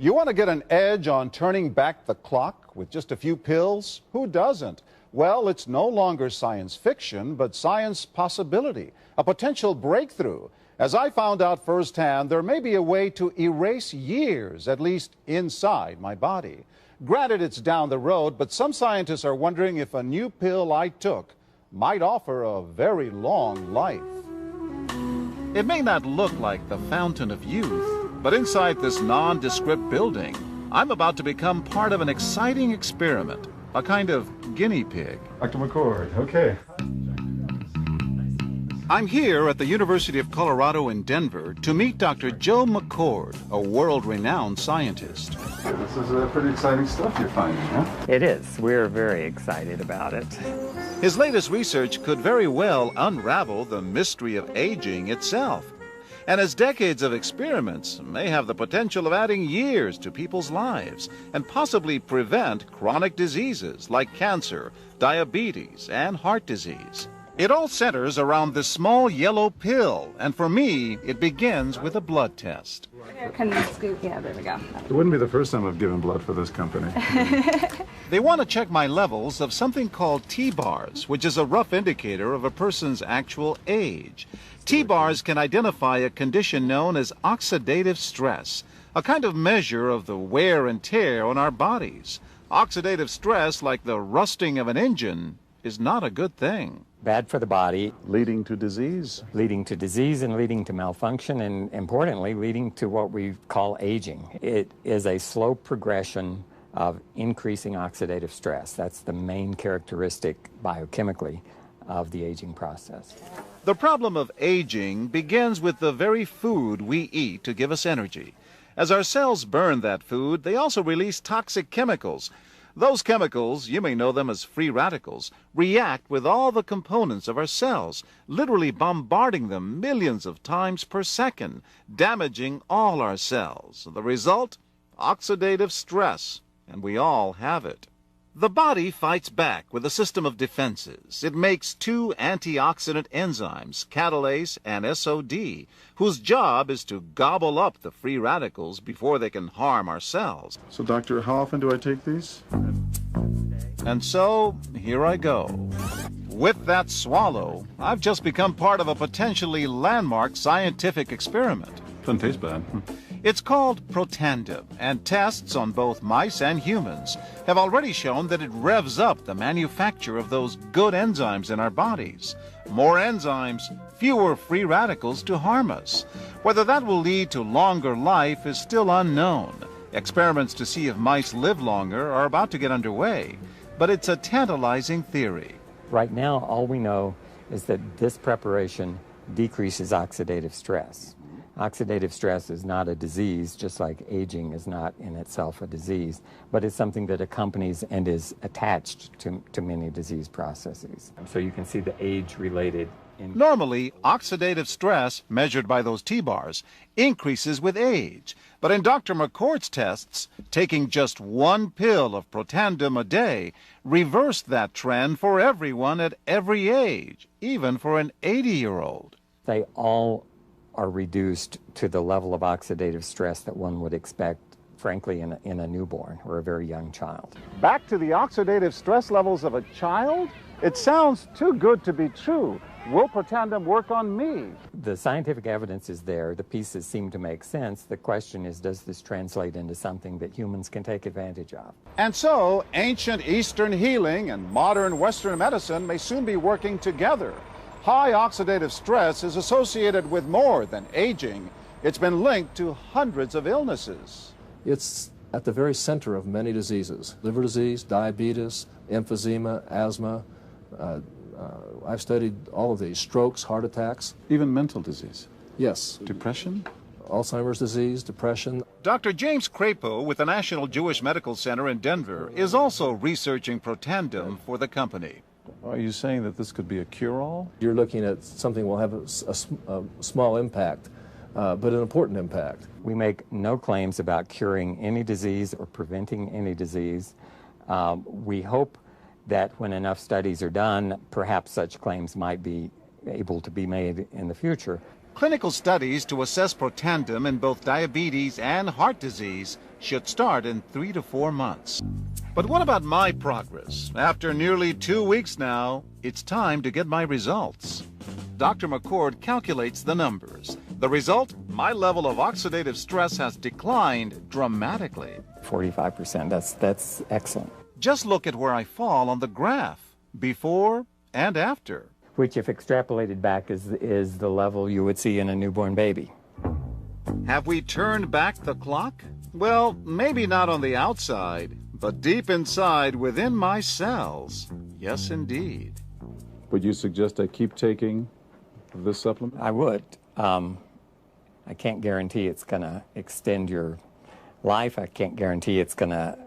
You want to get an edge on turning back the clock with just a few pills? Who doesn't? Well, it's no longer science fiction, but science possibility, a potential breakthrough. As I found out firsthand, there may be a way to erase years, at least inside my body. Granted, it's down the road, but some scientists are wondering if a new pill I took might offer a very long life. It may not look like the fountain of youth, but inside this nondescript building, I'm about to become part of an exciting experiment, a kind of guinea pig. Dr. McCord, okay. I'm here at the University of Colorado in Denver to meet Dr. Joe McCord, a world-renowned scientist. This is pretty exciting stuff you're finding, huh? It is. We're very excited about it. His latest research could very well unravel the mystery of aging itself. And his decades of experiments may have the potential of adding years to people's lives and possibly prevent chronic diseases like cancer, diabetes, and heart disease. It all centers around this small yellow pill, and for me, it begins with a blood test. Can you scoop? Yeah, there we go. It wouldn't be the first time I've given blood for this company. They want to check my levels of something called T-bars, which is a rough indicator of a person's actual age. T-bars can identify a condition known as oxidative stress, a kind of measure of the wear and tear on our bodies. Oxidative stress, like the rusting of an engine, is not a good thing. Bad for the body. Leading to disease? Leading to disease and leading to malfunction, and importantly, leading to what we call aging. It is a slow progression of increasing oxidative stress. That's the main characteristic biochemically of the aging process. The problem of aging begins with the very food we eat to give us energy. As our cells burn that food, they also release toxic chemicals. Those chemicals, you may know them as free radicals, react with all the components of our cells, literally bombarding them millions of times per second, damaging all our cells. The result? Oxidative stress, and we all have it. The body fights back with a system of defenses. It makes two antioxidant enzymes, catalase and SOD, whose job is to gobble up the free radicals before they can harm our cells. So, doctor, how often do I take these? And so, here I go. With that swallow, I've just become part of a potentially landmark scientific experiment. Doesn't taste bad. It's called Protandim, and tests on both mice and humans have already shown that it revs up the manufacture of those good enzymes in our bodies. More enzymes, fewer free radicals to harm us. Whether that will lead to longer life is still unknown. Experiments to see if mice live longer are about to get underway, but it's a tantalizing theory. Right now, all we know is that this preparation decreases oxidative stress. Oxidative stress is not a disease, just like aging is not in itself a disease, but it's something that accompanies and is attached to many disease processes. So you can see the age-related. Normally, oxidative stress, measured by those T-bars, increases with age. But in Dr. McCord's tests, taking just one pill of Protandim a day reversed that trend for everyone at every age, even for an 80-year-old. They all are reduced to the level of oxidative stress that one would expect, frankly, in a newborn or a very young child. Back to the oxidative stress levels of a child? It sounds too good to be true. Will Protandim work on me? The scientific evidence is there. The pieces seem to make sense. The question is, does this translate into something that humans can take advantage of? And so, ancient Eastern healing and modern Western medicine may soon be working together. High oxidative stress is associated with more than aging. It's been linked to hundreds of illnesses. It's at the very center of many diseases: liver disease, diabetes, emphysema, asthma. I've studied all of these: strokes, heart attacks. Even mental disease? Yes. Depression? Alzheimer's disease, depression. Dr. James Crapo with the National Jewish Medical Center in Denver is also researching Protandim for the company. Are you saying that this could be a cure-all? You're looking at something will have a small impact, but an important impact. We make no claims about curing any disease or preventing any disease. We hope that when enough studies are done, perhaps such claims might be able to be made in the future. Clinical studies to assess Protandim in both diabetes and heart disease should start in 3 to 4 months. But what about my progress? After nearly 2 weeks now, it's time to get my results. Dr. McCord calculates the numbers. The result? My level of oxidative stress has declined dramatically. 45%, that's excellent. Just look at where I fall on the graph, before and after. Which, if extrapolated back, is the level you would see in a newborn baby. Have we turned back the clock? Well, maybe not on the outside, but deep inside within my cells. Yes, indeed. Would you suggest I keep taking this supplement? I would. I can't guarantee it's going to extend your life. I can't guarantee it's going to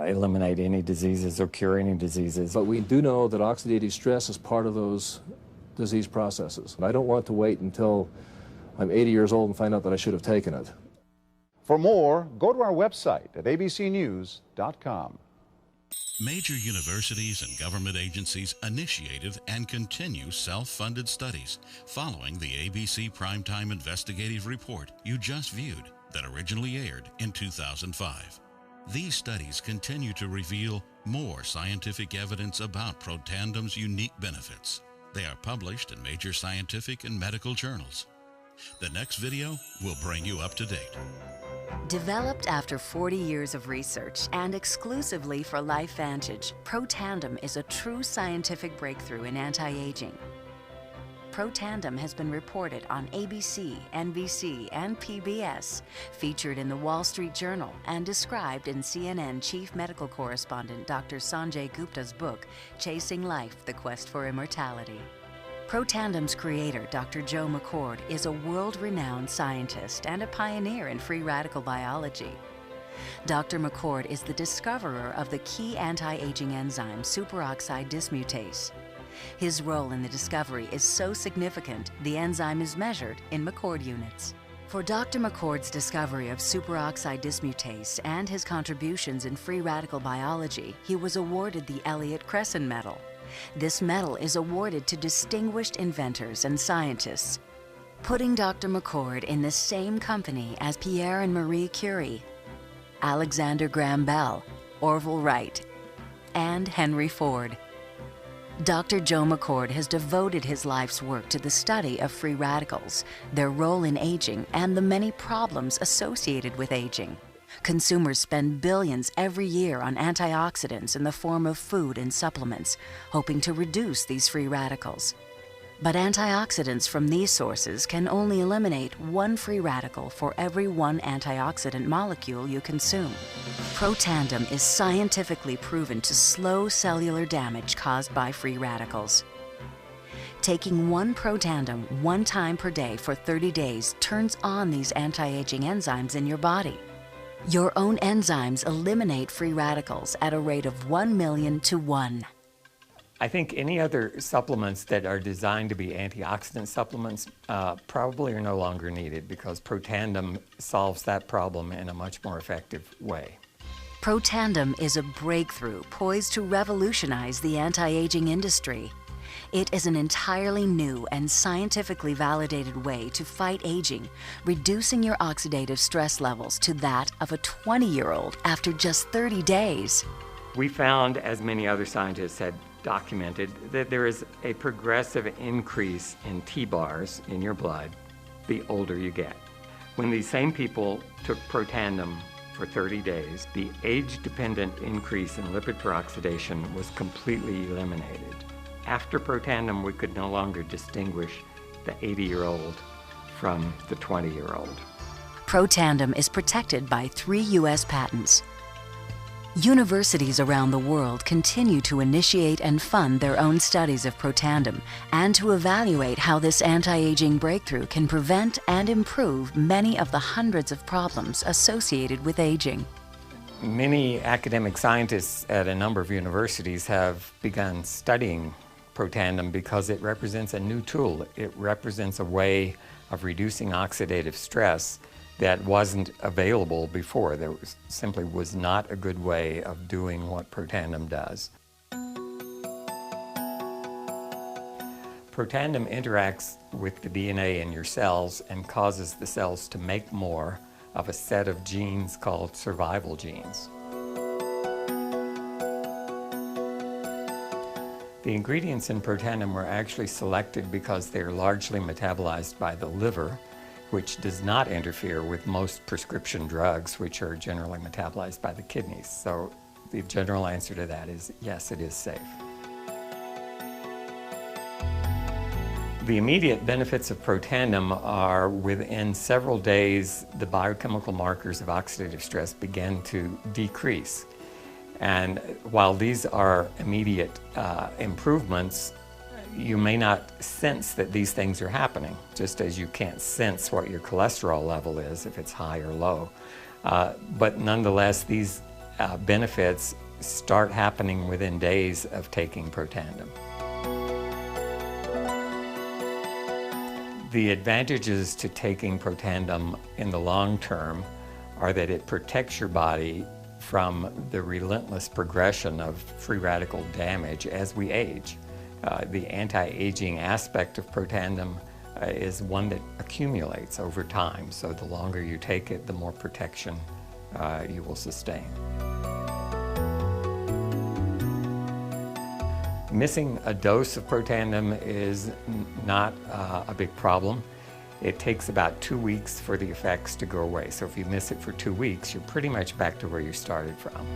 eliminate any diseases or cure any diseases. But we do know that oxidative stress is part of those disease processes. I don't want to wait until I'm 80 years old and find out that I should have taken it. For more, go to our website at abcnews.com. Major universities and government agencies initiated and continue self-funded studies following the ABC Primetime investigative report you just viewed that originally aired in 2005. These studies continue to reveal more scientific evidence about Protandim's unique benefits. They are published in major scientific and medical journals. The next video will bring you up to date. Developed after 40 years of research and exclusively for LifeVantage, Protandim is a true scientific breakthrough in anti-aging. Protandim has been reported on ABC, NBC, and PBS, featured in the Wall Street Journal, and described in CNN Chief Medical Correspondent Dr. Sanjay Gupta's book, Chasing Life: The Quest for Immortality. Protandim's creator, Dr. Joe McCord, is a world-renowned scientist and a pioneer in free radical biology. Dr. McCord is the discoverer of the key anti-aging enzyme superoxide dismutase. His role in the discovery is so significant, the enzyme is measured in McCord units. For Dr. McCord's discovery of superoxide dismutase and his contributions in free radical biology, he was awarded the Elliott-Cresson Medal. This medal is awarded to distinguished inventors and scientists, putting Dr. McCord in the same company as Pierre and Marie Curie, Alexander Graham Bell, Orville Wright, and Henry Ford. Dr. Joe McCord has devoted his life's work to the study of free radicals, their role in aging, and the many problems associated with aging. Consumers spend billions every year on antioxidants in the form of food and supplements, hoping to reduce these free radicals. But antioxidants from these sources can only eliminate one free radical for every one antioxidant molecule you consume. Protandim is scientifically proven to slow cellular damage caused by free radicals. Taking one Protandim 1 time per day for 30 days turns on these anti-aging enzymes in your body. Your own enzymes eliminate free radicals at a rate of 1 million to 1. I think any other supplements that are designed to be antioxidant supplements probably are no longer needed because Protandim solves that problem in a much more effective way. Protandim is a breakthrough poised to revolutionize the anti-aging industry. It is an entirely new and scientifically validated way to fight aging, reducing your oxidative stress levels to that of a 20-year-old after just 30 days. We found, as many other scientists had documented, that there is a progressive increase in T-bars in your blood the older you get. When these same people took Protandim for 30 days, the age-dependent increase in lipid peroxidation was completely eliminated. After Protandim, we could no longer distinguish the 80-year-old from the 20-year-old. Protandim is protected by 3 U.S. patents. Universities around the world continue to initiate and fund their own studies of Protandim and to evaluate how this anti-aging breakthrough can prevent and improve many of the hundreds of problems associated with aging. Many academic scientists at a number of universities have begun studying Protandim because it represents a new tool. It represents a way of reducing oxidative stress that wasn't available before. There simply was not a good way of doing what Protandim does. Protandim interacts with the DNA in your cells and causes the cells to make more of a set of genes called survival genes. The ingredients in Protandim were actually selected because they're largely metabolized by the liver, which does not interfere with most prescription drugs, which are generally metabolized by the kidneys. So the general answer to that is yes, it is safe. The immediate benefits of Protandim are within several days, the biochemical markers of oxidative stress begin to decrease. And while these are immediate improvements, you may not sense that these things are happening, just as you can't sense what your cholesterol level is, if it's high or low. But nonetheless, these benefits start happening within days of taking Protandim. The advantages to taking Protandim in the long term are that it protects your body from the relentless progression of free radical damage as we age. The anti-aging aspect of Protandim is one that accumulates over time, so the longer you take it, the more protection you will sustain. Missing a dose of Protandim is not a big problem. It takes about 2 weeks for the effects to go away. So if you miss it for 2 weeks, you're pretty much back to where you started from.